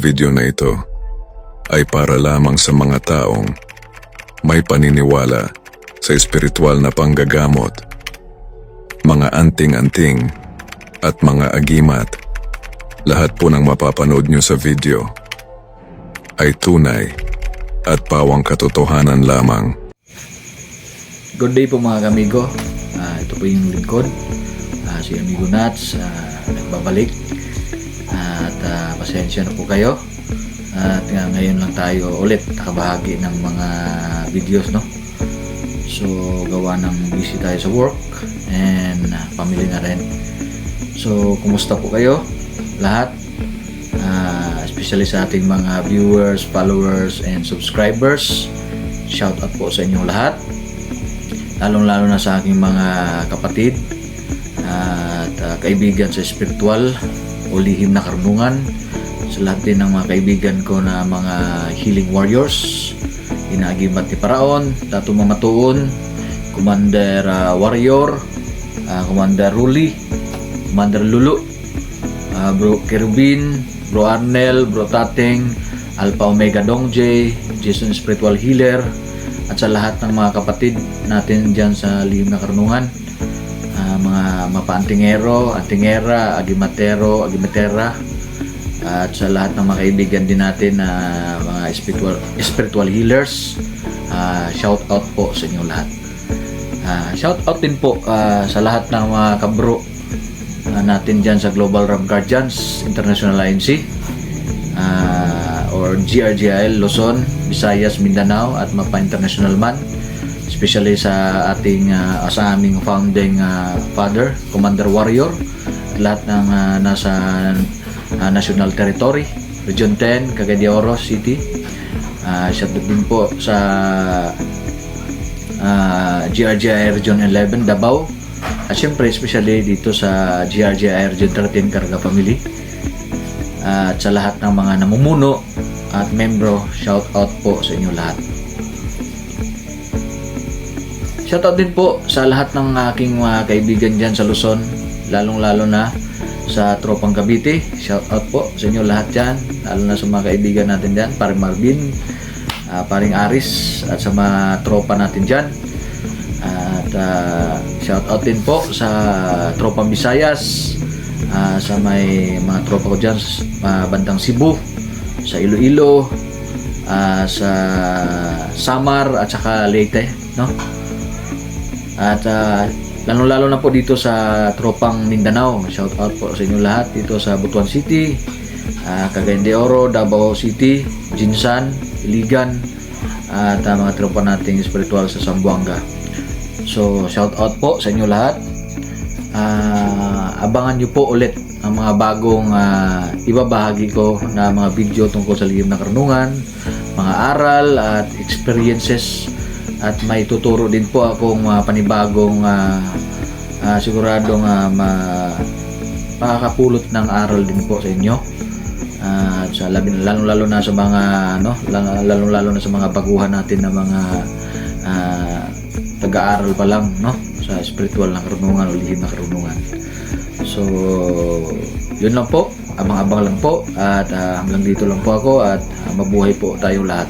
video na ito ay para lamang sa mga taong may paniniwala sa espiritual na panggagamot, mga anting-anting at mga agimat. Lahat po ng mapapanood nyo sa video ay tunay at pawang katotohanan lamang. Good day po mga kamigo. Ito po yung lingkod, si Amigo Nats, nagbabalik. At pasensya na po kayo. At ngayon lang tayo ulit nakabahagi ng mga videos, no? So gawa ng busy tayo sa work and family na rin. So kumusta po kayo lahat? Especially sa ating mga viewers, followers, and subscribers. Shout out po sa inyong lahat. Lalong-lalo na sa aking mga kapatid at kaibigan sa spiritual o lihim na karunungan. Sa lahat din ng mga kaibigan ko na mga healing warriors, Inaagimat ni Paraon, Datu Mamatuon, Commander Warrior, Commander Ruli, Commander Lulu, Bro Kerubin, Bro Arnel, Bro Tateng, Alpha Omega Dongje, Jason Spiritual Healer, at sa lahat ng mga kapatid natin dyan sa lihim na karunungan, mga mapa-antingero, antingera, agimatero, agimatera, at sa lahat ng mga kaibigan din natin na mga spiritual healers, shout out po sa inyo lahat. Shout out din po sa lahat ng mga kabro natin dyan sa Global Ram Guardians International INC, or GRGIL, Luzon, Visayas, Mindanao, at Mapa International Man, especially sa ating sa aming founding father, Commander Warrior, at lahat ng nasa national territory, Region 10, Cagayan de Oro City. Shout out din po sa GRGI Region 11, Davao, at syempre especially dito sa GRGI Region 13, Caraga Family, at sa lahat ng mga namumuno at membro. Shout out po sa inyo lahat. Shout out din po sa lahat ng aking mga kaibigan dyan sa Luzon, lalong-lalo na sa Tropang Cavite. Shout out po sa inyo lahat dyan, lalo na sa mga kaibigan natin dyan, paring Marvin, paring Aris, at sa mga tropa natin dyan. At shout out din po sa Tropang Visayas, sa may mga tropa ko dyan sa bandang Cebu, sa Iloilo, sa Samar, at saka Leyte, no? At lalong-lalo na po dito sa Tropang Mindanao. Shout out po sa inyo lahat dito sa Butuan City, Cagayan de Oro, Davao City, Jinsan, Iligan, at mga tropa nating spiritual sa Zamboanga. So shout out po sa inyo lahat. Abangan nyo po ulit ang mga bagong ibabahagi ko na mga video tungkol sa lihim na karunungan, mga aral at experiences, at may tuturo din po akong panibagong siguradong makakapulot ng aral din po sa inyo, at sa lalong-lalo na sa mga lalong-lalo na sa mga baguhan natin na mga taga-aral pa lang, no, sa spiritual na karunungan o lihim na karunungan. So yun lang po, abang-abang lang po, at hanggang dito lang po ako, at mabuhay po tayong lahat.